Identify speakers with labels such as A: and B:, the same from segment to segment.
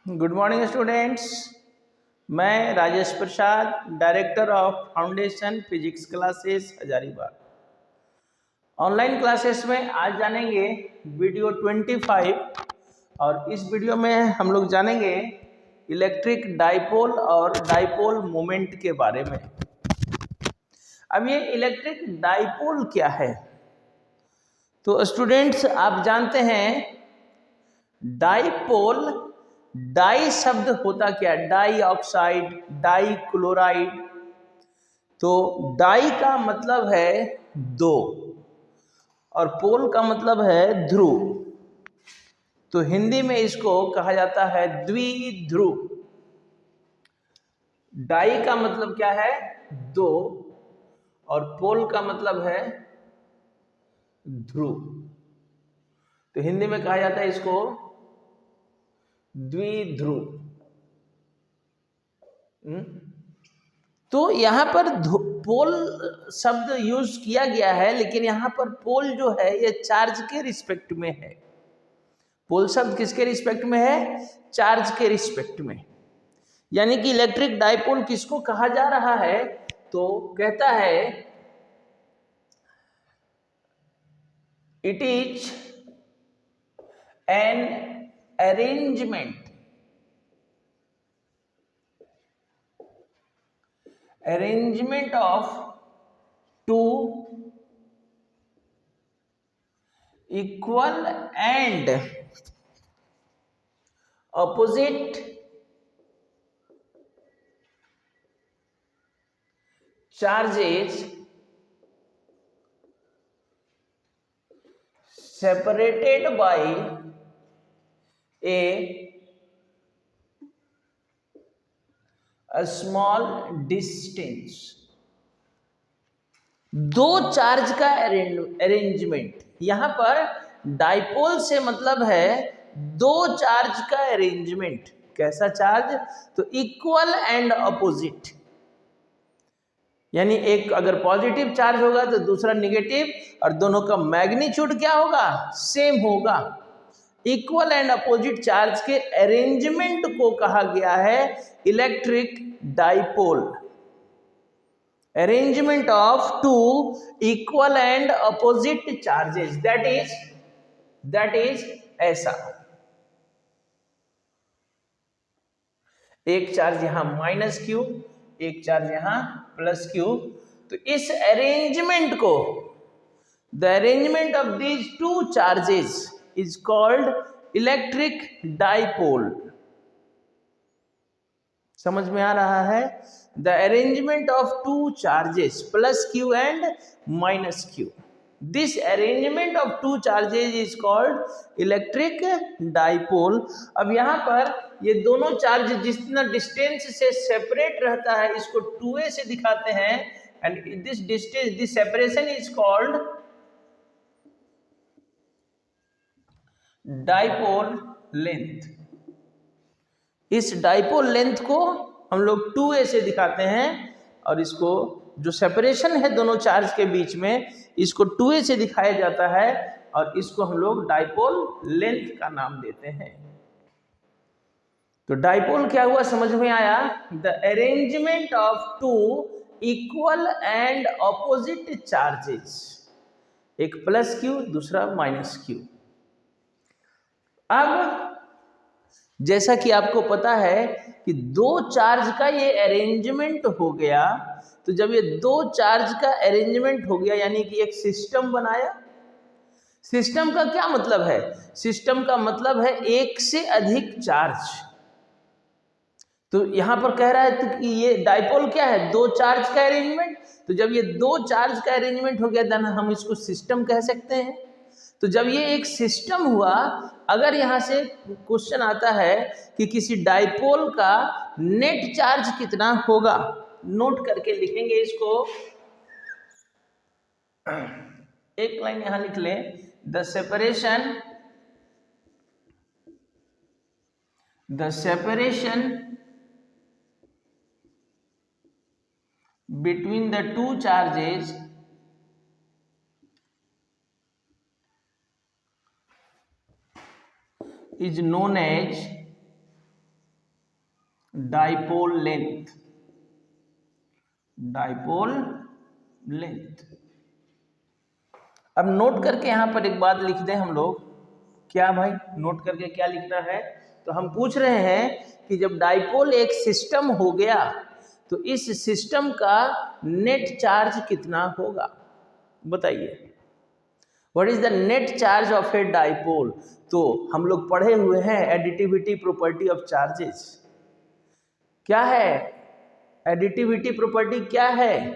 A: Good morning students. मैं Rajesh Prasad, director of Foundation Physics Classes Hazaribagh. Online classes में आज जानेंगे वीडियो 25 और इस वीडियो में हम लोग जानेंगे इलेक्ट्रिक डाइपोल और डाइपोल मोमेंट के बारे में। अब ये इलेक्ट्रिक डाइपोल क्या है? तो स्टूडेंट्स आप जानते हैं डाइपोल, डाई शब्द होता क्या? Dioxide, dichloride. तो डाई का मतलब है दो और पोल का मतलब है ध्रुव। तो हिंदी में इसको कहा जाता है द्विध्रुव। डाई का मतलब क्या है? दो, और पोल का मतलब है ध्रुव। तो हिंदी में कहा जाता है इसको द्विध्रुव। तो यहाँ पर पोल शब्द यूज किया गया है, लेकिन यहाँ पर पोल जो है ये चार्ज के रिस्पेक्ट में है। पोल शब्द किसके रिस्पेक्ट में है? चार्ज के रिस्पेक्ट में। यानी कि इलेक्ट्रिक डाइपोल किसको कहा जा रहा है? तो कहता है it is an arrangement of two equal and opposite charges separated by a small distance। दो चार्ज का अरेंजमेंट। यहां पर डाइपोल से मतलब है दो चार्ज का अरेंजमेंट। कैसा चार्ज? तो इक्वल एंड अपोजिट। यानी एक अगर पॉजिटिव चार्ज होगा तो दूसरा निगेटिव, और दोनों का मैग्नीट्यूड क्या होगा? सेम होगा। इक्वल एंड अपोजिट चार्ज के अरेंजमेंट को कहा गया है electric dipole. Arrangement of two equal and opposite charges, that is ऐसा। एक चार्ज यहां माइनस क्यू, एक चार्ज यहां प्लस क्यू। तो इस अरेंजमेंट को, the arrangement of these two charges is called electric dipole. समझ में आ रहा है? The arrangement of two charges plus q and minus q, this arrangement of two charges is called electric dipole. अब यहां पर ये दोनों चार्ज जितना डिस्टेंस से सेपरेट रहता है इसको 2a से दिखाते हैं, and this distance, this separation is called dipole length. इस डाइपोल लेंथ को हम लोग 2a से दिखाते हैं, और इसको जो सेपरेशन है दोनों चार्ज के बीच में, इसको 2a से दिखाया जाता है, और इसको हम लोग डाइपोल लेंथ का नाम देते हैं। तो डाइपोल क्या हुआ समझ में आया? The arrangement of two equal and opposite charges, एक प्लस क्यू दूसरा माइनस क्यू। अब जैसा कि आपको पता है कि दो चार्ज का ये अरेंजमेंट हो गया, तो जब ये दो चार्ज का अरेंजमेंट हो गया यानी कि एक सिस्टम बनाया। सिस्टम का क्या मतलब है? सिस्टम का मतलब है एक से अधिक चार्ज। तो यहां पर कह रहा है तो कि ये डाइपोल क्या है? दो चार्ज का अरेंजमेंट। तो जब ये दो चार्ज का अरेंजमेंट हो गया देन हम इसको सिस्टम कह सकते हैं। तो जब ये एक सिस्टम हुआ, अगर यहां से क्वेश्चन आता है कि किसी डाइपोल का नेट चार्ज कितना होगा, नोट करके लिखेंगे इसको। एक लाइन यहां लिख ले, the separation between the two charges is known as dipole length, dipole length. अब नोट करके यहां पर एक बात लिख दें हम लोग, क्या भाई नोट करके क्या लिखना है, तो हम पूछ रहे हैं कि जब डाइपोल एक सिस्टम हो गया तो इस सिस्टम का नेट चार्ज कितना होगा, बताइए। What is the net charge of a dipole. तो हम लोग पढ़े हुए हैं एडिटिविटी प्रॉपर्टी ऑफ चार्जेस। क्या है एडिटिविटी प्रॉपर्टी, क्या है,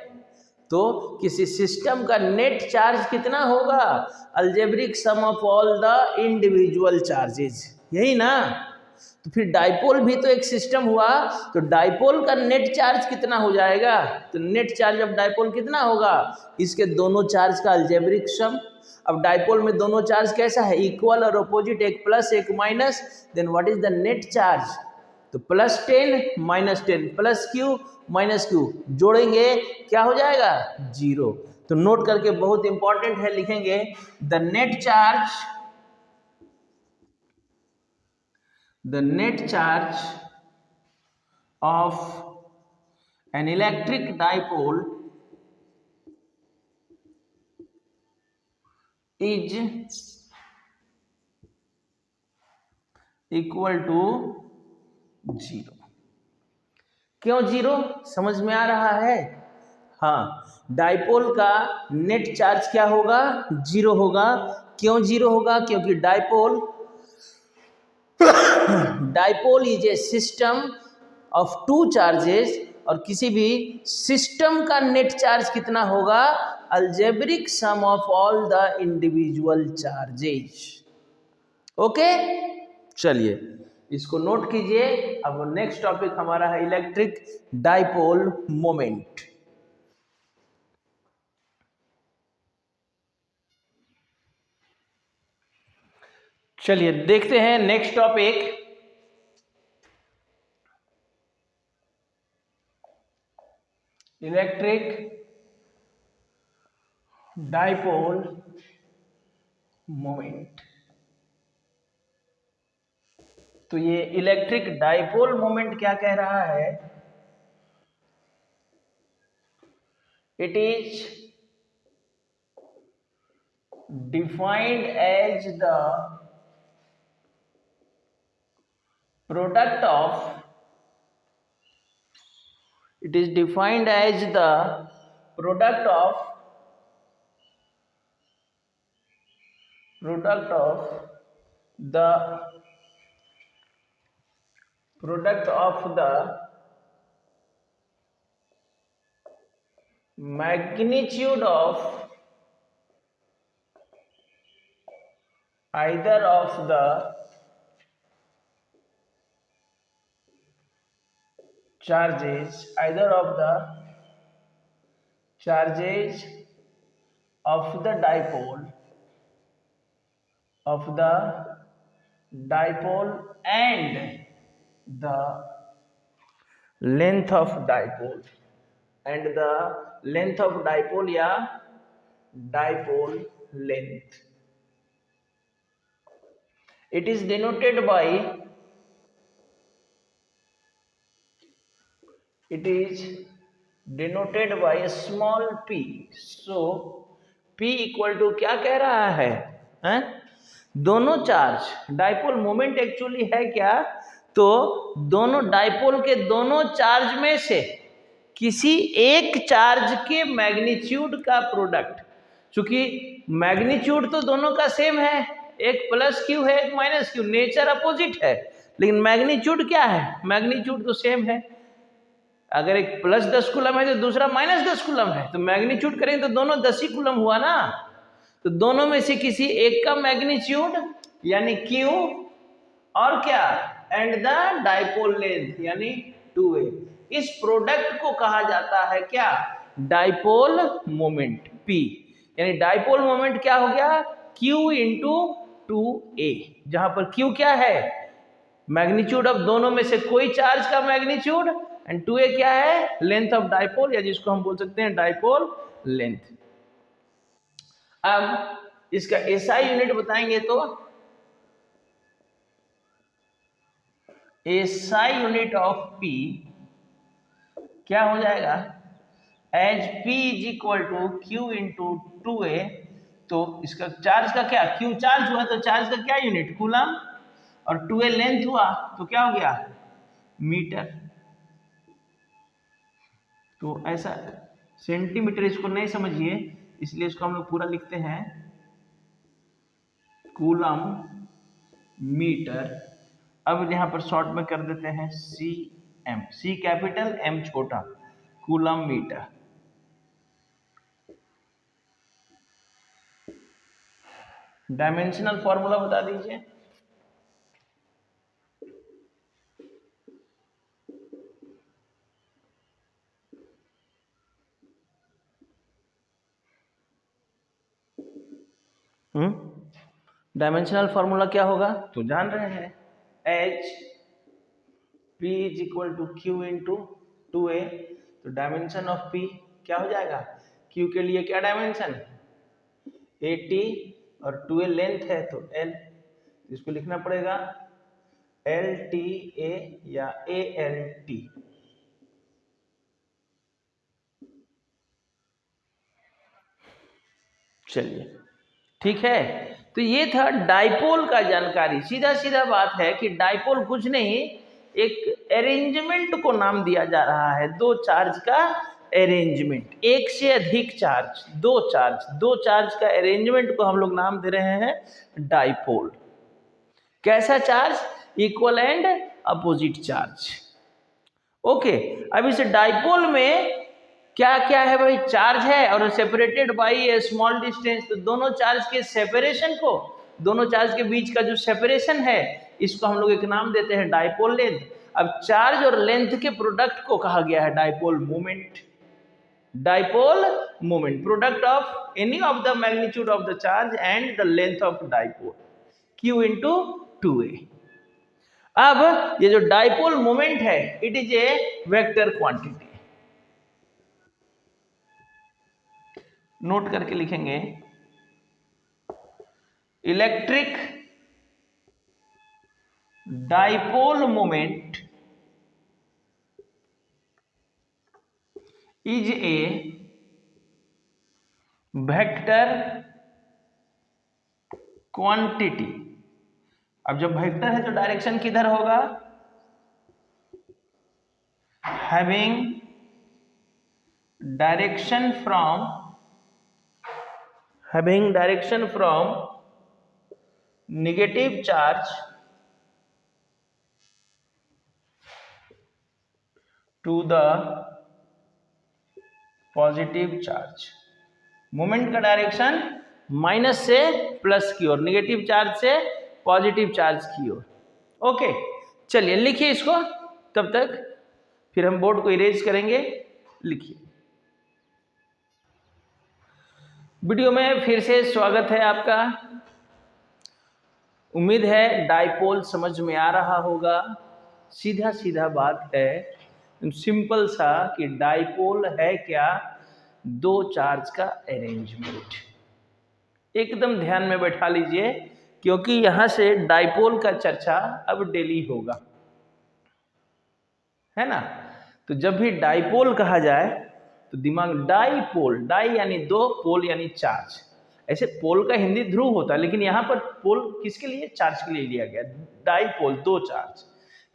A: तो किसी सिस्टम का नेट चार्ज कितना होगा, algebraic sum of all the individual charges, यही ना। तो फिर डाइपोल भी तो एक सिस्टम हुआ, तो डाइपोल का नेट चार्ज कितना हो जाएगा, तो नेट चार्ज ऑफ डाइपोल कितना होगा, इसके दोनों चार्ज का अलजेब्रिक सम। अब डाइपोल में दोनों चार्ज कैसा है, इक्वल और अपोजिट, एक प्लस एक minus, then what is the net charge, तो +10 -10 प्लस क्यू माइनस क्यू जोड़ेंगे क्या हो जाएगा, 0। तो नोट करके बहुत इंपॉर्टेंट है, लिखेंगे the net charge of an electric dipole is equal to 0। क्यों 0, समझ में आ रहा है। हाँ, डाइपोल का नेट चार्ज क्या होगा, 0 होगा। क्यों 0 होगा, क्योंकि dipole is a system of two charges, और किसी भी सिस्टम का नेट चार्ज कितना होगा, algebraic sum of all the individual charges. Okay, चलिए इसको नोट कीजिए। अब नेक्स्ट टॉपिक हमारा है इलेक्ट्रिक डाइपोल मोमेंट। चलिए देखते हैं next topic, electric dipole moment. तो ये इलेक्ट्रिक डाइपोल मोमेंट क्या कह रहा है, it is defined as the product of it is defined as the product of the product of the magnitude of either of the charges of the dipole and the length of dipole या dipole length. It is denoted by a small p. So p equal to क्या कह रहा है, दोनों charge, dipole moment actually है क्या, तो दोनों डाइपोल के दोनों चार्ज में से किसी एक चार्ज के मैग्नीट्यूड का प्रोडक्ट, क्योंकि मैग्नीट्यूड तो दोनों का सेम है, एक प्लस क्यू है एक माइनस क्यू, नेचर अपोजिट है, लेकिन मैग्नीट्यूड क्या है, मैग्नीट्यूड तो सेम है। अगर एक +10 कूलम है तो दूसरा -10 कूलम है, तो मैग्नीट्यूड करेंगे तो दोनों 10 ही कूलम हुआ ना। तो दोनों में से किसी एक का मैग्नीट्यूड यानी Q और क्या, एंड द डाइपोल लेंथ यानी 2a, इस प्रोडक्ट को कहा जाता है क्या, डाइपोल मोमेंट P। यानी डाइपोल मोमेंट क्या हो गया, Q × 2a, जहां पर Q क्या है, मैग्नीट्यूड ऑफ दोनों में से कोई चार्ज का मैग्नीट्यूड, एंड 2a क्या है, लेंथ ऑफ डाइपोल, या जिसको हम बोल सकते हैं डाइपोल लेंथ। अब इसका एसआई यूनिट बताएंगे तो एसआई यूनिट ऑफ पी क्या हो जाएगा, as P is equal to Q into 2a। तो इसका चार्ज का क्या, क्यू चार्ज हुआ तो चार्ज का क्या यूनिट, कूलम, और 2a लेंथ हुआ तो क्या हो गया, मीटर। तो ऐसा सेंटीमीटर इसको नहीं समझिए, इसलिए इसको हम लोग पूरा लिखते हैं कूलम मीटर। अब यहाँ पर शॉर्ट में कर देते हैं सी एम, सी कैपिटल एम छोटा, कूलम मीटर। डायमेंशनल फॉर्मूला बता दीजिए। डायमेंशनल फॉर्मूला क्या होगा, तो जान रहे हैं, H P is equal to Q into 2a। तो डायमेंशन ऑफ पी क्या हो जाएगा, क्यू के लिए क्या डायमेंशन 80 और 2a लेंथ है तो l, इसको लिखना पड़ेगा LTA या ALT। चलिए ठीक है, तो ये था डाइपोल का जानकारी। सीधा सीधा बात है कि डाइपोल कुछ नहीं, एक अरेंजमेंट को नाम दिया जा रहा है, दो चार्ज का अरेंजमेंट, एक से अधिक चार्ज, दो चार्ज का अरेंजमेंट को हम लोग नाम दे रहे हैं डाइपोल। कैसा charge, equal and opposite charge. Okay, अब इस डाइपोल में क्या क्या है भाई, चार्ज है और separated by a small distance. तो दोनों चार्ज के सेपरेशन को, दोनों चार्ज के बीच का जो सेपरेशन है, इसको हम लोग एक नाम देते हैं डाइपोल लेंथ। अब चार्ज और लेंथ के प्रोडक्ट को कहा गया है dipole moment. Dipole moment, product of any of the magnitude of the charge and the length of dipole, Q into 2a। अब ये जो डाइपोल मोमेंट है, it is a vector quantity. Note करके लिखेंगे, electric dipole moment is a vector quantity. अब जब vector है तो डायरेक्शन किधर होगा, having direction from negative charge to the positive charge. Moment का डायरेक्शन माइनस से प्लस की ओर, नेगेटिव चार्ज से पॉजिटिव चार्ज की ओर। ओके, चलिए लिखिए इसको, तब तक फिर हम बोर्ड को इरेज करेंगे। लिखिए, वीडियो में फिर से स्वागत है आपका। उम्मीद है डाइपोल समझ में आ रहा होगा। सीधा सीधा बात है, सिंपल सा, कि डाइपोल है क्या, दो चार्ज का अरेंजमेंट। एकदम ध्यान में बैठा लीजिए, क्योंकि यहां से डाइपोल का चर्चा अब डेली होगा, है ना। तो जब भी डाइपोल कहा जाए तो दिमाग, डाइपोल, डाई यानी दो, पोल यानी चार्ज। ऐसे पोल का हिंदी ध्रुव होता है, लेकिन यहां पर पोल किसके लिए, चार्ज के लिए लिया गया। डाइपोल, दो चार्ज।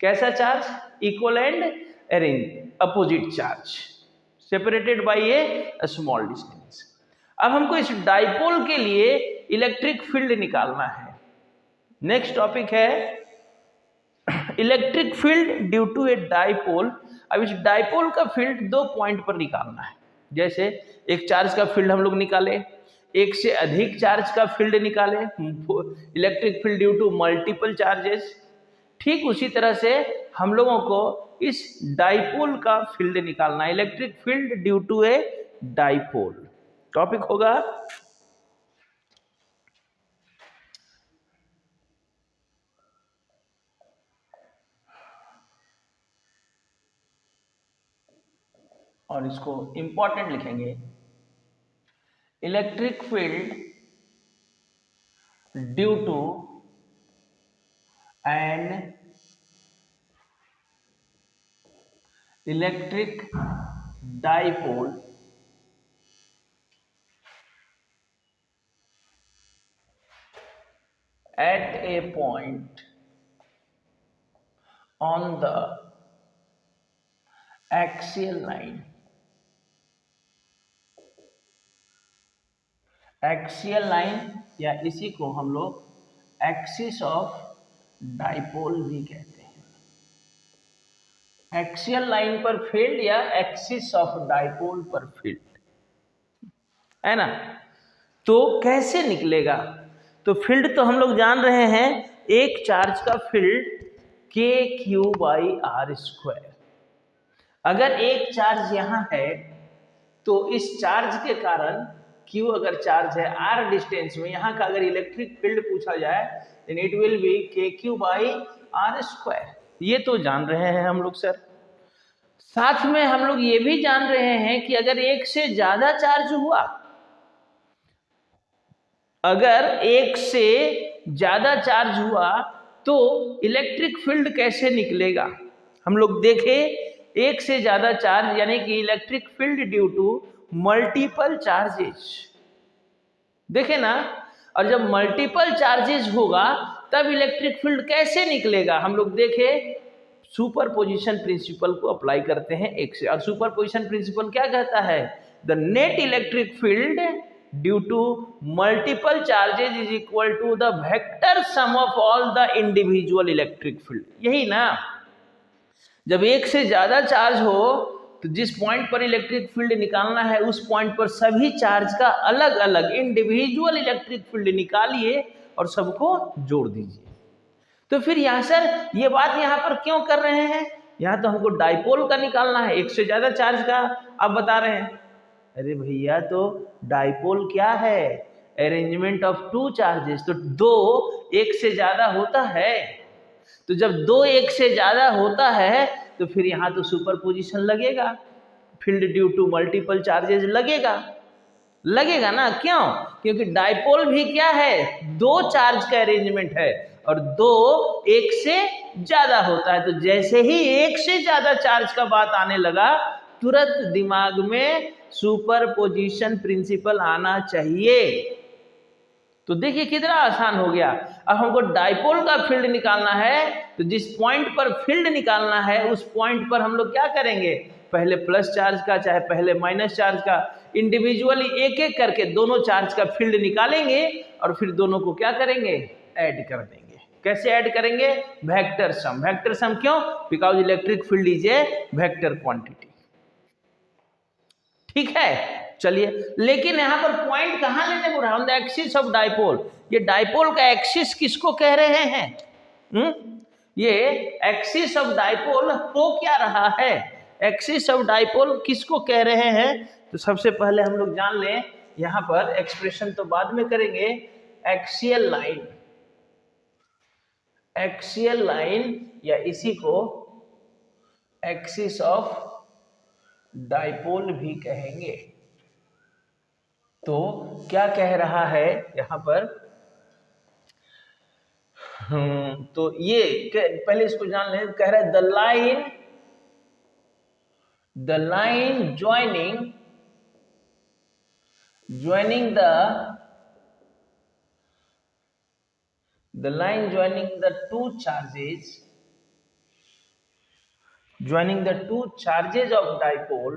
A: कैसा charge, equal and arrange opposite charge, separated by a small distance. अब हमको इस डाइपोल के लिए इलेक्ट्रिक फील्ड निकालना है। नेक्स्ट टॉपिक है electric field due to a dipole. अब इस डाइपोल का फील्ड दो पॉइंट पर निकालना है। जैसे एक चार्ज का फील्ड हम लोग निकाले, एक से अधिक चार्ज का फील्ड निकाले, electric field due to multiple charges. ठीक उसी तरह से हम लोगों को इस डाइपोल का फील्ड निकालना है, electric field due to a dipole. Topic होगा और इसको इंपॉर्टेंट लिखेंगे, electric field due to an electric dipole at a point on the axial line. Axial line या इसी को हम लोग एक्सिस ऑफ डाइपोल भी कहते हैं। एक्सियल लाइन पर फील्ड या एक्सिस ऑफ डाइपोल पर फील्ड, है ना। तो कैसे निकलेगा? तो फील्ड तो हम लोग जान रहे हैं, एक चार्ज का फील्ड के क्यू बाई आर स्क्वायर। अगर एक चार्ज यहाँ है तो इस चार्ज के कारण Q अगर चार्ज है R डिस्टेंस में, यहाँ का अगर इलेक्ट्रिक फील्ड पूछा जाए then it will be KQ by R square. ये तो जान रहे हैं हम लोग सर। साथ में हम लोग ये भी जान रहे हैं कि अगर एक से ज्यादा चार्ज हुआ, अगर एक से ज्यादा चार्ज हुआ तो इलेक्ट्रिक फील्ड कैसे निकलेगा। हम लोग देखें, एक से ज्यादा चार्ज यानी कि electric field due to multiple charges, देखे ना। और जब मल्टीपल चार्जेस होगा तब इलेक्ट्रिक फील्ड कैसे निकलेगा। हम लोग देखें, सुपर पोजिशन प्रिंसिपल को अप्लाई करते हैं एक से, और सुपर पोजिशन प्रिंसिपल क्या कहता है, the net electric field due to multiple charges is equal to the vector sum of all the individual electric field. यही ना, जब एक से ज्यादा चार्ज हो तो जिस पॉइंट पर इलेक्ट्रिक फील्ड निकालना है उस पॉइंट पर सभी चार्ज का अलग अलग इंडिविजुअल इलेक्ट्रिक फील्ड निकालिए और सबको जोड़ दीजिए। तो फिर यहाँ सर ये बात यहाँ पर क्यों कर रहे हैं, यहाँ तो हमको डाइपोल का निकालना है, एक से ज्यादा चार्ज का आप बता रहे हैं। अरे भैया, तो डाइपोल क्या है, अरेंजमेंट ऑफ टू चार्जेस। तो दो एक से ज्यादा होता है, तो जब दो एक से ज्यादा होता है तो फिर यहाँ तो सुपरपोजिशन लगेगा, field due to multiple charges लगेगा, लगेगा ना। क्यों? क्योंकि डाइपोल भी क्या है, दो चार्ज का अरेंजमेंट है और दो एक से ज्यादा होता है। तो जैसे ही एक से ज्यादा चार्ज का बात आने लगा तुरंत दिमाग में सुपरपोजिशन प्रिंसिपल आना चाहिए। तो देखिए कितना आसान हो गया। अब हमको डाइपोल का फील्ड निकालना है तो जिस पॉइंट पर फील्ड निकालना है उस पॉइंट पर हम लोग क्या करेंगे, पहले प्लस चार्ज का चाहे पहले माइनस चार्ज का इंडिविजुअली एक एक करके दोनों चार्ज का फील्ड निकालेंगे और फिर दोनों को क्या करेंगे, ऐड कर देंगे। कैसे ऐड करेंगे, वेक्टर सम। वेक्टर सम क्यों, because electric field is a vector quantity. ठीक है, चलिए। लेकिन यहां पर पॉइंट कहां लेने को रहा, on the axis of dipole. ये डाइपोल का एक्सिस किसको कह रहे हैं? ये एक्सिस ऑफ डाइपोल हो क्या रहा है, एक्सिस ऑफ डाइपोल किसको कह रहे हैं। तो सबसे पहले हम लोग जान लें, यहां पर एक्सप्रेशन तो बाद में करेंगे, एक्सियल लाइन। एक्सियल लाइन या इसी को एक्सिस ऑफ डाइपोल भी कहेंगे। तो क्या कह रहा है यहां पर, तो ये पहले इसको जान लें। कह रहा है the line joining the line joining the two charges of dipole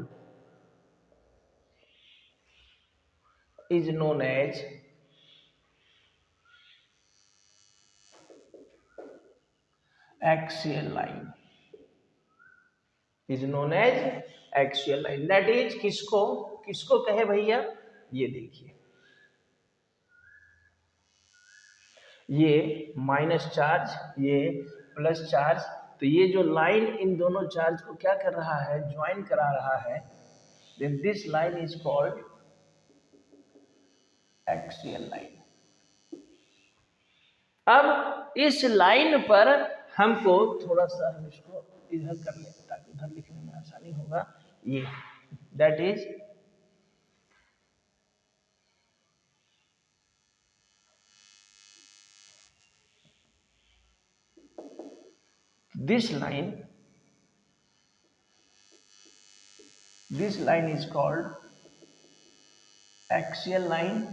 A: is known as axial line, that is किसको कहे भैया, ये देखिए, ये माइनस चार्ज ये प्लस चार्ज, तो ये जो लाइन इन दोनों चार्ज को क्या कर रहा है, ज्वाइन करा रहा है, then this line is called axial line. अब इस लाइन पर हमको थोड़ा सा हम इसको इधर कर लें ताकि उधर लिखने में आसानी होगा। ये that is this line this line is called axial line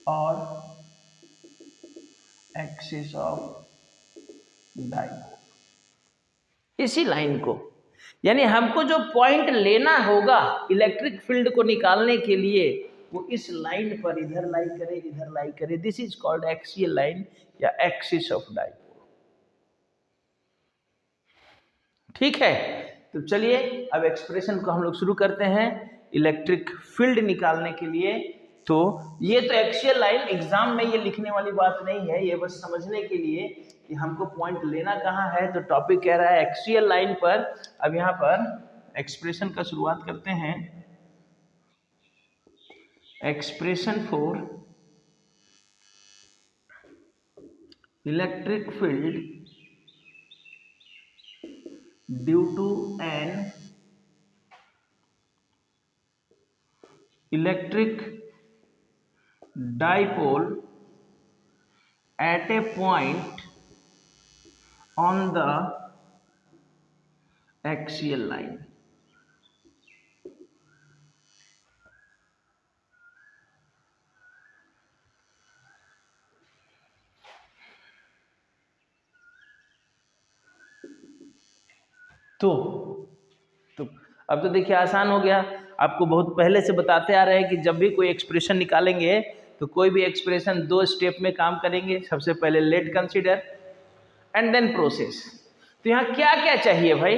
A: और एक्सिस ऑफ डाइपोल। इसी लाइन को, यानी हमको जो पॉइंट लेना होगा इलेक्ट्रिक फील्ड को निकालने के लिए, वो इस लाइन पर इधर लाई करे, इधर लाई करे। This is called axial line या एक्सिस ऑफ डाइपोल। ठीक है, तो चलिए अब एक्सप्रेशन को हम लोग शुरू करते हैं इलेक्ट्रिक फील्ड निकालने के लिए। तो ये तो एक्सियल लाइन, एग्जाम में ये लिखने वाली बात नहीं है, ये बस समझने के लिए कि हमको पॉइंट लेना कहाँ है। तो टॉपिक कह रहा है एक्सियल लाइन पर। अब यहाँ पर एक्सप्रेशन का शुरुआत करते हैं। Expression for electric field due to an electric dipole at a point on the axial line। तो अब तो देखिए आसान हो गया। आपको बहुत पहले से बताते आ रहे हैं कि जब भी कोई एक्सप्रेशन निकालेंगे तो कोई भी एक्सप्रेशन दो स्टेप में काम करेंगे। सबसे पहले let consider and then process. तो यहाँ क्या क्या चाहिए भाई,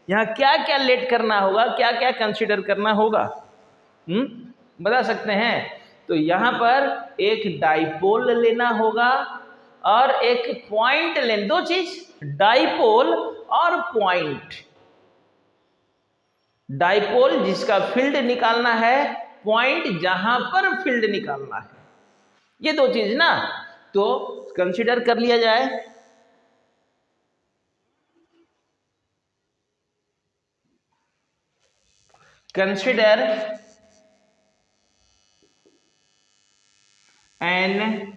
A: यहाँ क्या क्या लेट करना होगा, क्या क्या कंसीडर करना होगा, बता सकते हैं? तो यहाँ पर एक डाइपोल लेना होगा और एक पॉइंट लेना। दो चीज, डाइपोल और पॉइंट। डाइपोल जिसका फील्ड निकालना है, पॉइंट जहां पर फील्ड निकालना है, ये दो चीज ना। तो कंसीडर कर लिया जाए। Consider N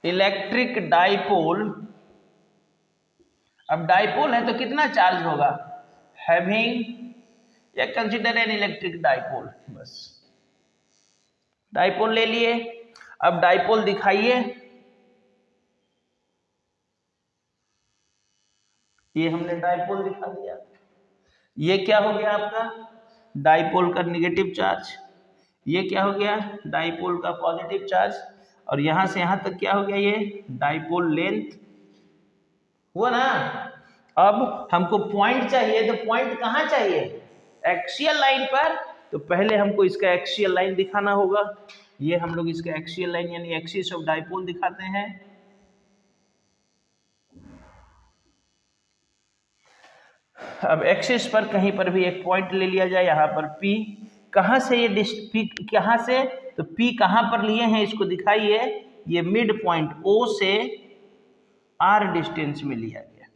A: electric dipole. अब डाइपोल है तो कितना चार्ज होगा, हैविंग, या कंसीडर एन इलेक्ट्रिक डाइपोल, बस डाइपोल ले लिए। अब डाइपोल दिखाइए, ये हमने डाइपोल दिखा दिया। ये क्या हो गया आपका, डाइपोल का नेगेटिव चार्ज। ये क्या हो गया, डाइपोल का पॉजिटिव चार्ज। और यहां से यहां तक क्या हो गया, ये डाइपोल लेंथ हुआ ना। अब हमको पॉइंट चाहिए, तो पॉइंट कहाँ चाहिए, एक्सियल लाइन पर। तो पहले हमको इसका एक्सियल लाइन दिखाना होगा। ये हम लोग इसका एक्सियल लाइन यानी एक्सिस ऑफ डाइपोल दिखाते हैं। अब एक्सिस पर कहीं पर भी एक पॉइंट ले लिया जाए, यहाँ पर P। कहाँ से ये P कहाँ से, तो P कहाँ पर लिए हैं इसको दिखाइए। ये मिड पॉइंट O से R डिस्टेंस में लिया गया।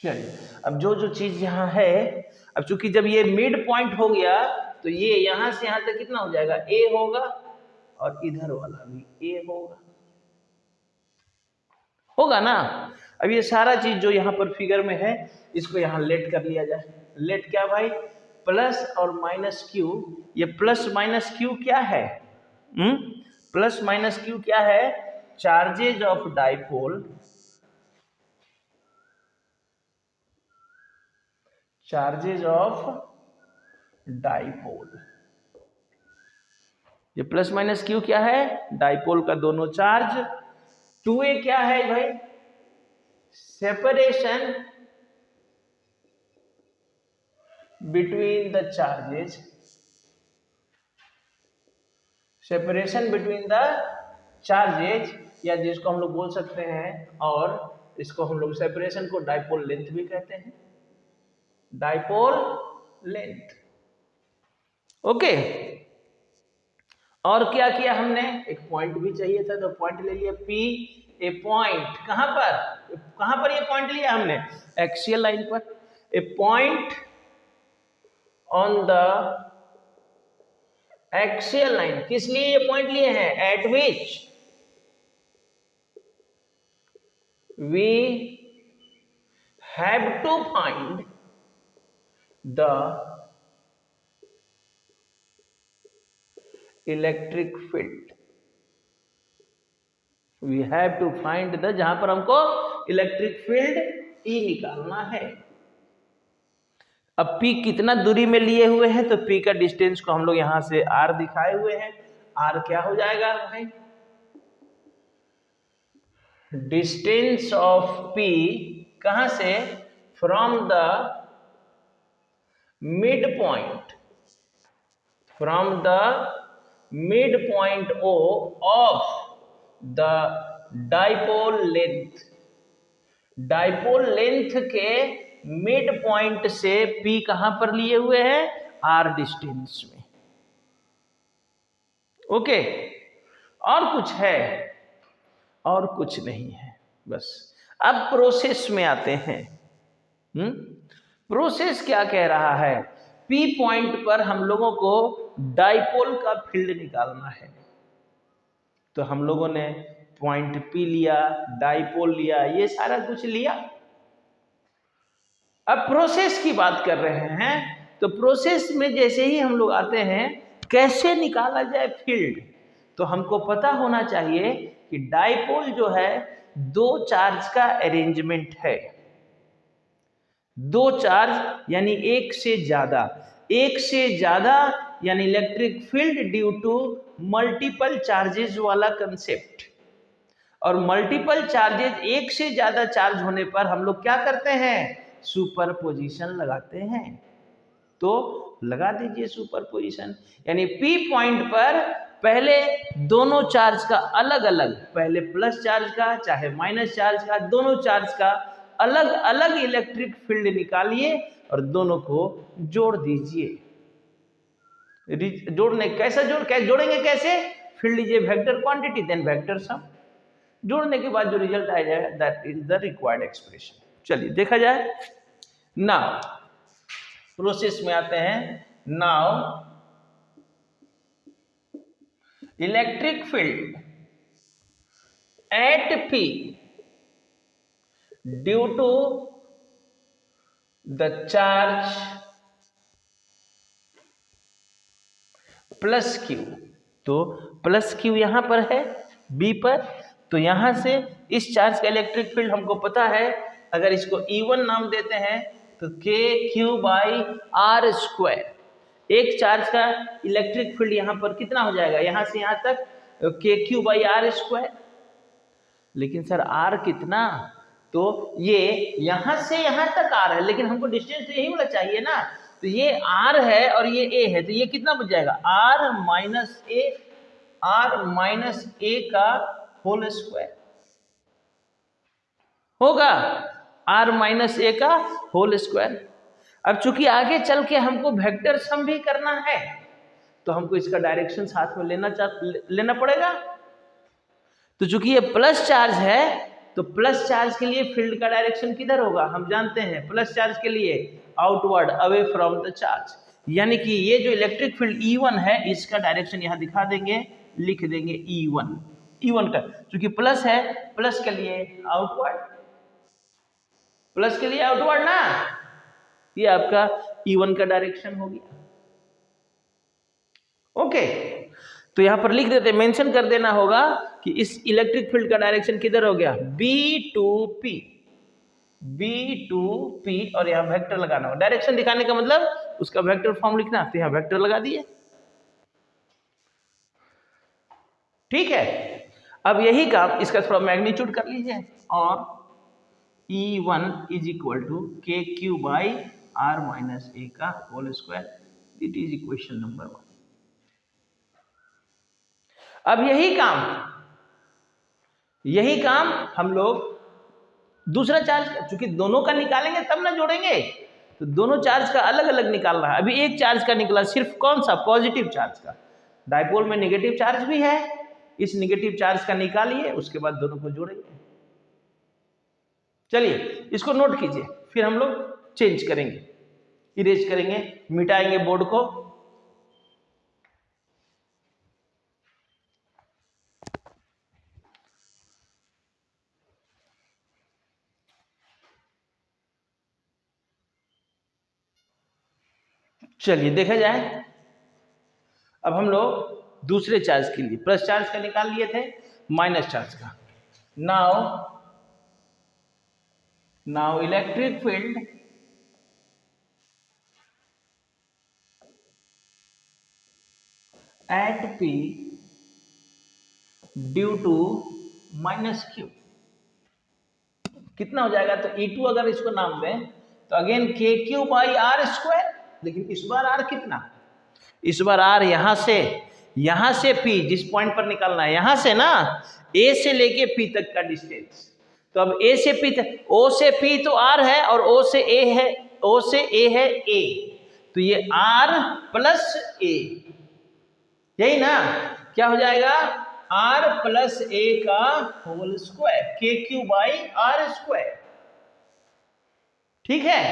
A: चलिए, अब जो जो चीज यहाँ है, अब चूंकि जब ये मिड पॉइंट हो गया तो ये यहाँ से यहाँ तक कितना हो जाएगा, A होगा, और इधर वाला भी A होगा ना। अब ये सारा चीज जो यहाँ पर फिगर में है, इसको यहाँ लेट कर लिया जाए। लेट क्या भाई, प्लस और माइनस क्यू। ये प्लस माइनस क्यू क्या है, प्लस माइनस क्यू क्या है, charges of dipole, charges of dipole. ये प्लस माइनस क्यू क्या है, डाइपोल का दोनों चार्ज। 2a क्या है भाई, separation between the charges, separation between the charges, या जिसको हम लोग बोल सकते हैं, और इसको हम लोग सेपरेशन को डाइपोल लेंथ भी कहते हैं, डाइपोल लेंथ। ओके, और क्या किया हमने, एक पॉइंट भी चाहिए था, तो पॉइंट ले लिया P। ए पॉइंट कहां पर ये पॉइंट लिया हमने, एक्सियल लाइन पर। A point on the axial line, किस लिए ये पॉइंट लिए हैं, at which we have to find the electric field. We have to find the, जहां पर हमको इलेक्ट्रिक फील्ड E निकालना है। अब P कितना दूरी में लिए हुए हैं, तो P का डिस्टेंस को हम लोग यहां से R दिखाए हुए हैं। R क्या हो जाएगा भाई? डिस्टेंस ऑफ P कहां से? From the mid point, from the mid point O of the dipole length, dipole length के मिड पॉइंट से P कहां पर लिए हुए हैं? R डिस्टेंस में। ओके, और कुछ है? और कुछ नहीं है, बस। अब प्रोसेस में आते हैं। प्रोसेस क्या कह रहा है? P पॉइंट पर हम लोगों को डाइपोल का फील्ड निकालना है। तो हम लोगों ने पॉइंट P लिया, डाइपोल लिया, ये सारा कुछ लिया। अब प्रोसेस की बात कर रहे हैं, तो प्रोसेस में जैसे ही हम लोग आते हैं, कैसे निकाला जाए फील्ड, तो हमको पता होना चाहिए कि डाइपोल जो है दो चार्ज का अरेंजमेंट है। दो चार्ज यानी एक से ज्यादा, एक से ज्यादा यानी electric field due to multiple charges वाला कंसेप्ट। और मल्टीपल चार्जेस, एक से ज्यादा चार्ज होने पर हम लोग क्या करते हैं? सुपरपोजिशन लगाते हैं। तो लगा दीजिए सुपरपोजिशन, यानी P पॉइंट पर पहले दोनों चार्ज का अलग अलग, पहले प्लस चार्ज का चाहे माइनस चार्ज का, दोनों चार्ज का अलग अलग इलेक्ट्रिक फील्ड निकालिए और दोनों को जोड़ दीजिए। जोड़ने कैसे जोड़ेंगे कैसे? फील्ड लीजिए vector quantity then vector sum, जोड़ने के बाद जो रिजल्ट आ जाएगा that is the required expression. चलिए देखा जाए। नाउ प्रोसेस में आते हैं। Now electric field at P due to the charge plus Q, तो प्लस Q यहां पर है B पर, तो यहां से इस चार्ज का इलेक्ट्रिक फील्ड हमको पता है। अगर इसको E1 नाम देते हैं तो KQ/R²। एक चार्ज का इलेक्ट्रिक फील्ड यहां पर कितना हो जाएगा? यहां से यहां तक KQ/R²। लेकिन सर R कितना? तो ये यहां से यहां तक R है, लेकिन हमको डिस्टेंस तो यही वाला चाहिए ना। तो ये R है और ये A है, तो ये कितना बच जाएगा? R-A का होल स्क्वायर होगा, R-A का होल स्क्वायर। अब चूंकि आगे चल के हमको वेक्टर सम भी करना है, तो हमको इसका डायरेक्शन साथ में लेना पड़ेगा। तो चूंकि ये प्लस चार्ज है, तो प्लस चार्ज के लिए फील्ड का डायरेक्शन किधर होगा? हम जानते हैं प्लस चार्ज के लिए outward, away from the charge. यानी कि ये जो इलेक्ट्रिक फील्ड E1 है, इसका डायरेक्शन यहां दिखा देंगे, लिख देंगे E1 का, चूंकि प्लस है, प्लस के लिए आउटवर्ड, प्लस के लिए आउटवर्ड ना, ये आपका E1 का डायरेक्शन हो गया। ओके, तो यहां पर लिख देते, मेंशन कर देना होगा कि इस इलेक्ट्रिक फील्ड का डायरेक्शन किधर हो गया? B टू P, और यहां वेक्टर लगाना होगा। डायरेक्शन दिखाने का मतलब उसका वेक्टर फॉर्म लिखना, तो यहां वेक्टर लगा दिए। ठीक है, अब यही काम, इसका थोड़ा मैग्नीट्यूड कर लीजिए, और E1 is equal to KQ/R-A का whole square. It is equation number 1। अब यही काम हम लोग दूसरा चार्ज, चूंकि दोनों का निकालेंगे तब ना जोड़ेंगे, तो दोनों चार्ज का अलग अलग निकालना है। अभी एक चार्ज का निकला, सिर्फ कौन सा? पॉजिटिव चार्ज का। डाइपोल में नेगेटिव चार्ज भी है, इस नेगेटिव चार्ज का निकालिए, उसके बाद दोनों को जोड़ेंगे। चलिए इसको नोट कीजिए, फिर हम लोग चेंज करेंगे, इरेज करेंगे, मिटाएंगे बोर्ड को। चलिए देखा जाए, अब हम लोग दूसरे चार्ज के लिए प्लस चार्ज का निकाल लिए थे, माइनस चार्ज का। Now electric field at P due to minus Q कितना हो जाएगा? तो E2 अगर इसको नाम दें तो again KQ by R square, लेकिन इस बार R कितना? इस बार R यहां से P जिस पॉइंट पर निकालना है, यहां से ना A से लेके P तक का डिस्टेंस। तो अब A से P तक, O से P तो R है और O से A है, O से A है A, तो ये R प्लस A, यही ना? क्या हो जाएगा? R प्लस A का whole square, KQ by R square. ठीक है।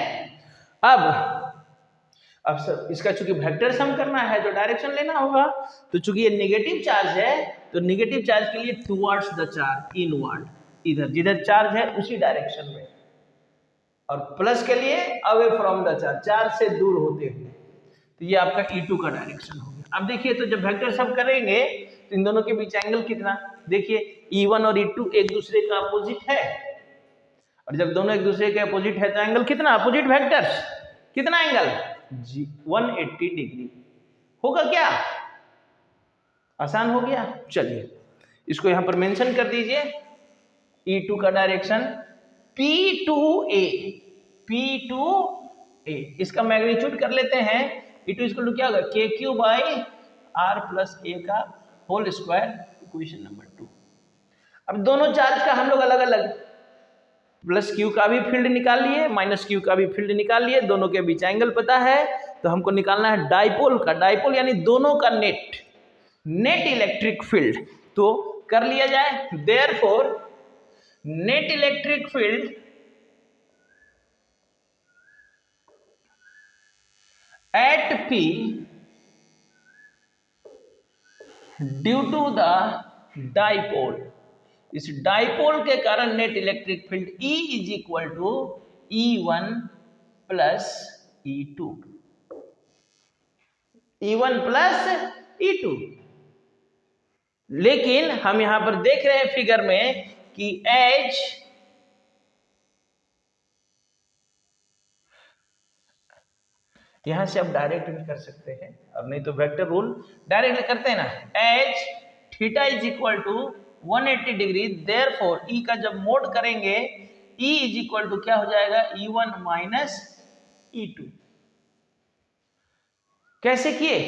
A: अब सर इसका चूंकि वेक्टर सम करना है तो डायरेक्शन लेना होगा, तो चूंकि ये नेगेटिव चार्ज है तो नेगेटिव चार्ज के लिए टुवर्ड्स द चार्ज, इनवर्ड, इधर जिधर चार्ज है उसी डायरेक्शन में, और प्लस के लिए away from the charge, charge से दूर होते हुए। तो ये आपका E2 का डायरेक्शन हो गया। अब देखिए, तो जब वेक्टर सम करेंगे तो इन दोनों के बीच एंगल कितना? देखिए E1 और E2 एक दूसरे का अपोजिट है, और जब दोनों एक दूसरे के अपोजिट है तो एंगल कितना? अपोजिट वेक्टर्स, कितना एंगल? 180 डिग्री होगा। क्या आसान हो गया? चलिए इसको यहां पर मेंशन कर दीजिए। E2 का डायरेक्शन P2A, P2A, इसका मैग्नीट्यूड कर लेते हैं। E2 इक्वल टू क्या होगा? KQ by R plus A का होल स्क्वायर, इक्वेशन नंबर 2। अब दोनों चार्ज का हम लोग अलग अलग प्लस Q का भी फील्ड निकाल लिए, माइनस Q का भी फील्ड निकाल लिए, दोनों के बीच एंगल पता है, तो हमको निकालना है डाइपोल का, डाइपोल यानी दोनों का नेट इलेक्ट्रिक फील्ड। तो कर लिया जाए। Therefore net electric field at P due to the dipole, इस डाइपोल के कारण net electric field E is equal to E1 plus E2, E1 plus E2। लेकिन हम यहां पर देख रहे हैं फिगर में कि H यहां से आप डायरेक्ट भी कर सकते हैं, अब नहीं तो वेक्टर रूल डायरेक्ट करते हैं ना। H theta is equal to 180 degree, therefore E का जब मोड करेंगे E इज इक्वल टू क्या हो जाएगा? E1 minus E2। कैसे किए?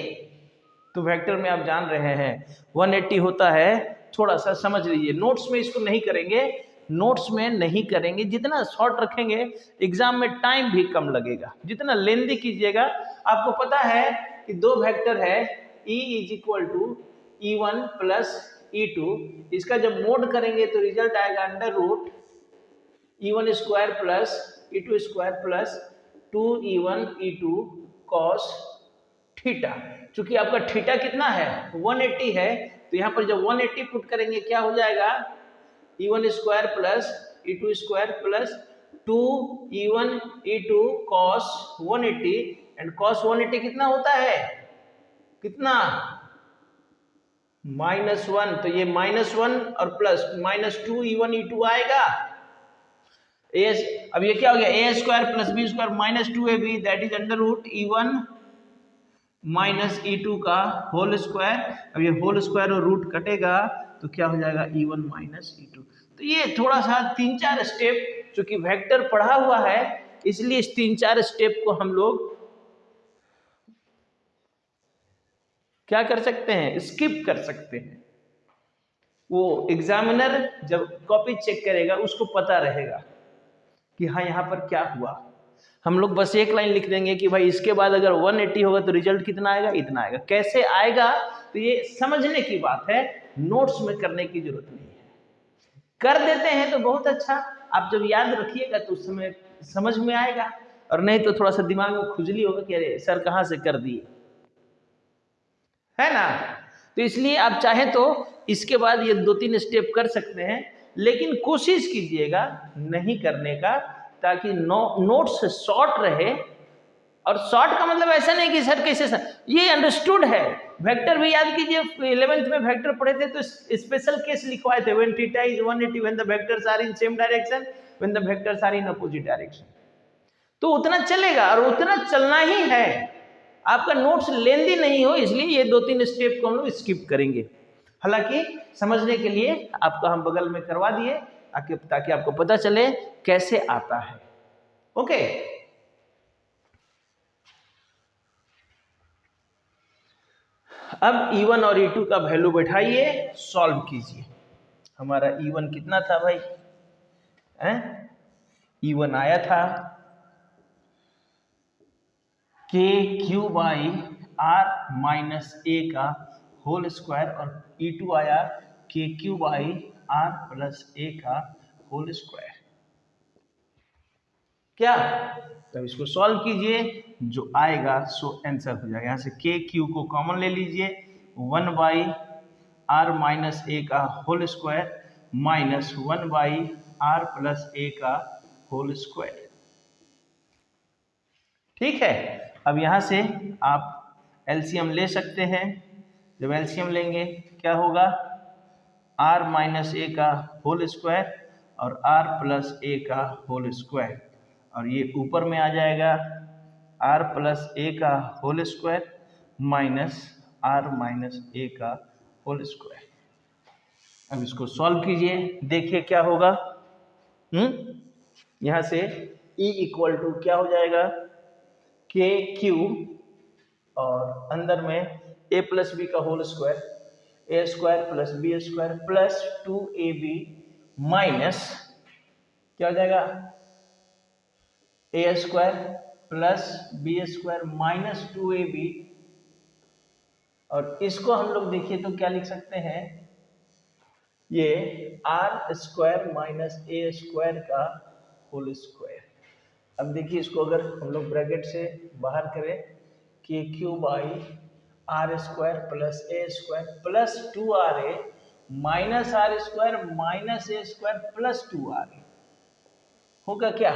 A: तो वेक्टर में आप जान रहे हैं 180 होता है, थोड़ा सा समझ लीजिए। नोट्स में इसको नहीं करेंगे, नोट्स में नहीं करेंगे, जितना शॉर्ट रखेंगे एग्जाम में टाइम भी कम लगेगा। जितना लेंदी कीजिएगा, आपको पता है कि दो वेक्टर है E is equal to E1 plus E2, इसका जब मोड करेंगे तो रिजल्ट आएगा under root E1 square plus E2 square plus 2E1 E2 cos theta. चूंकि आपका थीटा कितना है? 180 है, तो यहाँ पर जब 180 पुट करेंगे क्या हो जाएगा? E1 square plus E2 square plus 2E1 E2 cos 180, and cos 180 कितना होता है? कितना? -1, तो ये -1 और प्लस -2E1 E2 आएगा। अब ये क्या हो गया? A square plus B square minus 2AB, that is under root E1 minus E2 का होल स्क्वायर। अब ये होल स्क्वायर और रूट कटेगा तो क्या हो जाएगा? E1 minus E2। तो ये थोड़ा सा 3-4 स्टेप, चूंकि वेक्टर पढ़ा हुआ है इसलिए इस 3-4 स्टेप को हम लोग क्या कर सकते हैं? स्किप कर सकते हैं। वो एग्जामिनर जब कॉपी चेक करेगा उसको पता रहेगा कि हाँ यहाँ पर क्या हुआ। हम लोग बस एक लाइन लिख देंगे कि भाई इसके बाद अगर 180 होगा तो रिजल्ट कितना आएगा? इतना आएगा। कैसे आएगा? तो ये समझने की बात है, नोट्स में करने की जरूरत नहीं है। कर देते हैं तो बहुत अच्छा, आप जब याद रखिएगा तो उस समय समझ में आएगा, और नहीं तो थोड़ा सा दिमाग में खुजली होगा कि अरे सर कहाँ से कर दिए, है ना। तो इसलिए आप चाहे तो इसके बाद ये 2-3 स्टेप कर सकते हैं, लेकिन कोशिश कीजिएगा नहीं करने का, ताकि नोट्स शॉर्ट रहे और शॉर्ट का मतलब ऐसा नहीं कि सर कैसे सर, ये अंडरस्टूड है। वेक्टर भी याद कीजिए, 11th में वेक्टर पढ़े थे तो स्पेशल केस लिखवाए थे, when theta is 180 when the vectors are in same direction when the vectors are in opposite direction. तो उतना चलेगा और उतना चलना ही है। आपका नोट्स लेंदी नहीं हो इसलिए ये 2-3 स्टेप को हम लोग स्किप करेंगे। हालांकि समझने के लिए आपको हम बगल में करवा दिए ताकि आपको पता चले कैसे आता है। ओके, अब E1 और E2 का वैल्यू बैठाइए, सॉल्व कीजिए। हमारा E1 कितना था भाई? E1 आया था के Q by are minus a का होल स्क्वायर, और E2 आया के Q by r plus a का होल स्क्वायर। क्या? तब इसको सॉल्व कीजिए, जो आएगा सो आंसर हो जाएगा। यहाँ से के क्यू को कॉमन ले लीजिए, 1 बाई आर माइनस ए का whole square minus 1 by r plus a का होल स्क्वायर। ठीक है, अब यहाँ से आप एलसीएम ले सकते हैं। जब एलसीएम लेंगे क्या होगा? आर माइनस ए का होल स्क्वायर और आर प्लस ए का होल स्क्वायर, और ये ऊपर में आ जाएगा आर प्लस ए का whole square minus r minus a का होल स्क्वायर। अब इसको सॉल्व कीजिए, देखिए क्या होगा। यहाँ से E इक्वल टू क्या हो जाएगा? के क्यू और अंदर में ए प्लस बी का whole square, a square plus b square plus 2ab minus क्या हो जाएगा? A square plus b square minus 2ab, और इसको हम लोग देखिए तो क्या लिख सकते हैं? ये R square minus A square का होल स्क्वायर। अब देखिए इसको अगर हम लोग ब्रैकेट से बाहर करें, K Q by R square plus A square plus 2ra minus R square minus A square plus 2ra होगा क्या?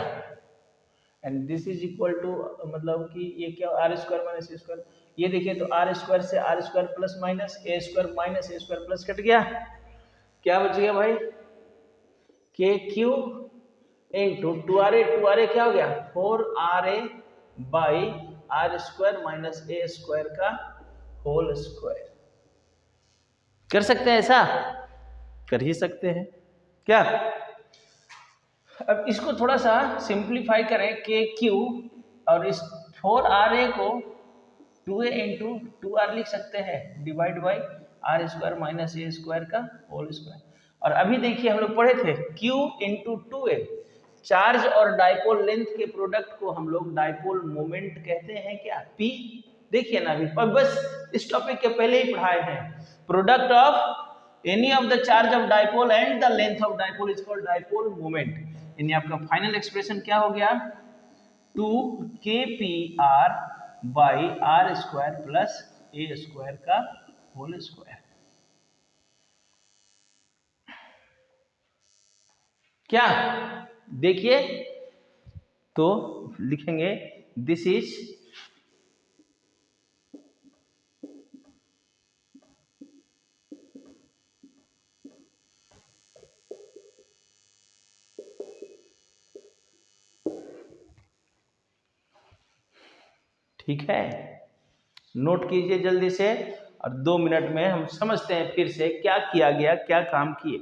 A: And this is equal to, मतलब कि ये क्या? R square minus A square. ये देखिए तो आर स्क्वायर से R square plus minus A square minus A square plus cut गया, क्या बच गया भाई? के क्यू इंटू 2ra क्या हो गया? 4ra by R square minus A square का होल स्क्वायर। कर सकते हैं ऐसा? कर ही सकते हैं क्या? अब इसको थोड़ा सा सिंप्लीफाई करें, के क्यू और इस 4ra को 2a इंटू 2r लिख सकते हैं divide by R square minus A square का होल स्क्वायर। और अभी देखिए हम लोग पढ़े थे q इंटू 2a, चार्ज और डाइपोल लेंथ के प्रोडक्ट को हम लोग डाइपोल मोमेंट कहते हैं क्या? p। देखिए ना अभी बस इस टॉपिक के पहले ही पढ़ाए हैं, product of any of the charge of dipole and the length of dipole is called dipole moment. यानी आपका फाइनल एक्सप्रेशन क्या हो गया? 2kpr by R square plus A square का होल स्क्वायर। क्या? देखिए तो लिखेंगे दिस इज ठीक है, नोट कीजिए जल्दी से, और 2 मिनट में हम समझते हैं फिर से क्या किया गया, क्या काम किए।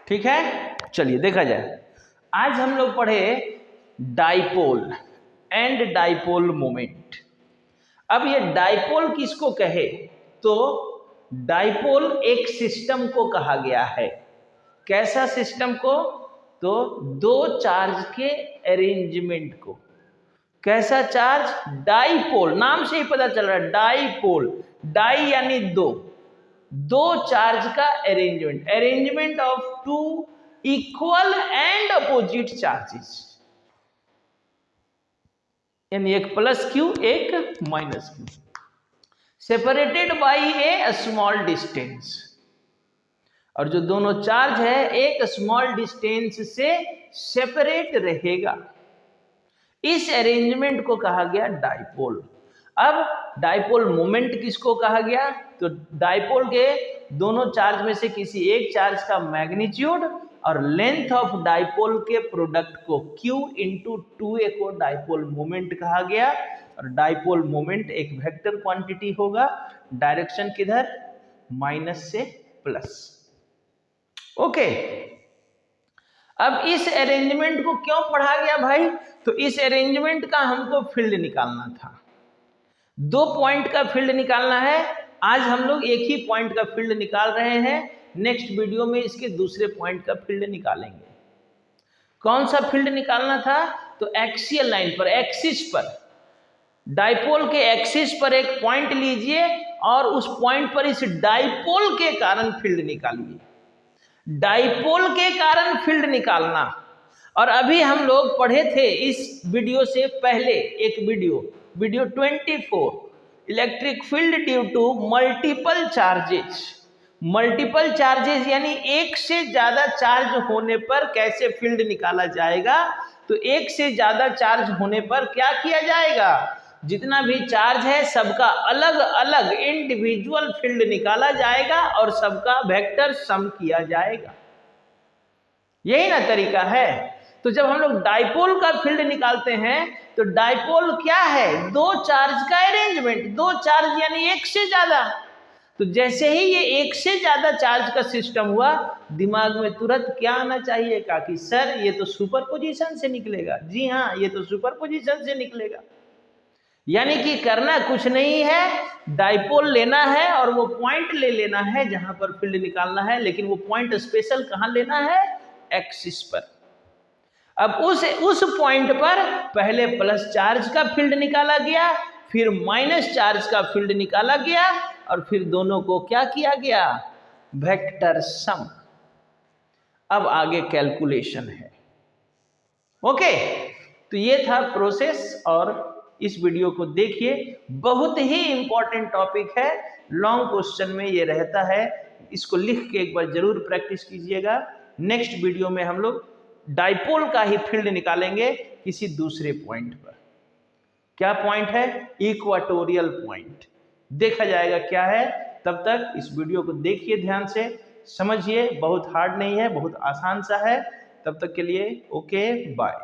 A: ठीक है, चलिए देखा जाए। आज हम लोग पढ़े डाइपोल एंड डाइपोल मोमेंट। अब ये डाइपोल किसको कहे? तो डाइपोल एक सिस्टम को कहा गया है। कैसा सिस्टम को? तो दो चार्ज के अरेंजमेंट को। कैसा चार्ज? डाइपोल, नाम से ही पता चल रहा है डाइपोल। डाई यानी दो, दो चार्ज का arrangement, arrangement of two equal and opposite charges. यानी एक प्लस क्यू एक minus Q, separated by a small distance. और जो दोनों चार्ज है एक स्मॉल डिस्टेंस से सेपरेट रहेगा। इस अरेंजमेंट को कहा गया डाइपोल। अब डाइपोल मोमेंट किसको कहा गया? तो डाइपोल के दोनों चार्ज में से किसी एक चार्ज का मैग्नीट्यूड और लेंथ ऑफ डाइपोल के प्रोडक्ट को Q इंटू 2a को डाइपोल मोमेंट कहा गया। और डाइपोल मोमेंट एक वेक्टर क्वांटिटी होगा, डायरेक्शन किधर? माइनस से प्लस। ओके, अब इस अरेंजमेंट को क्यों पढ़ा गया भाई? तो इस अरेंजमेंट का हमको फील्ड निकालना था। 2 पॉइंट का फील्ड निकालना है। आज हम लोग एक ही पॉइंट का फील्ड निकाल रहे हैं, नेक्स्ट वीडियो में इसके दूसरे पॉइंट का फील्ड निकालेंगे। कौन सा फील्ड निकालना था? तो एक्सियल लाइन पर, एक्सिस पर, डाइपोल के एक्सिस पर एक पॉइंट लीजिए और उस पॉइंट पर इस डाइपोल के कारण फील्ड निकालिए। डाइपोल के कारण फील्ड निकालना। और अभी हम लोग पढ़े थे इस वीडियो से पहले एक video 24, electric field due to multiple charges. Multiple charges यानी एक से ज्यादा चार्ज होने पर कैसे फील्ड निकाला जाएगा। तो एक से ज्यादा चार्ज होने पर क्या किया जाएगा? जितना भी चार्ज है सबका अलग अलग इंडिविजुअल फील्ड निकाला जाएगा और सबका वेक्टर सम किया जाएगा। यही ना तरीका है। तो जब हम लोग डाइपोल का फील्ड निकालते हैं तो डाइपोल क्या है? 2 चार्ज का अरेंजमेंट। 2 चार्ज यानी एक से ज्यादा। तो जैसे ही ये एक से ज्यादा चार्ज का सिस्टम हुआ, दिमाग में तुरंत क्या आना चाहिए? का कि सर ये तो सुपरपोजिशन से निकलेगा। जी हाँ, ये तो सुपरपोजिशन से निकलेगा। यानी कि करना कुछ नहीं है, डाइपोल लेना है और वो पॉइंट ले लेना है जहां पर फील्ड निकालना है। लेकिन वो पॉइंट स्पेशल कहां लेना है? एक्सिस पर। अब उस पॉइंट पर पहले प्लस चार्ज का फील्ड निकाला गया, फिर माइनस चार्ज का फील्ड निकाला गया और फिर दोनों को क्या किया गया? Vector sum. अब आगे कैलकुलेशन है। ओके, तो ये था प्रोसेस और इस वीडियो को देखिए, बहुत ही इंपॉर्टेंट टॉपिक है। लॉन्ग क्वेश्चन में ये रहता है, इसको लिख के एक बार जरूर प्रैक्टिस कीजिएगा। नेक्स्ट वीडियो में हम लोग डाइपोल का ही फील्ड निकालेंगे किसी दूसरे पॉइंट पर। क्या पॉइंट है? Equatorial point. देखा जाएगा क्या है। तब तक इस वीडियो को देखिए, ध्यान से समझिए, बहुत हार्ड नहीं है, बहुत आसान सा है। तब तक के लिए ओके, बाय।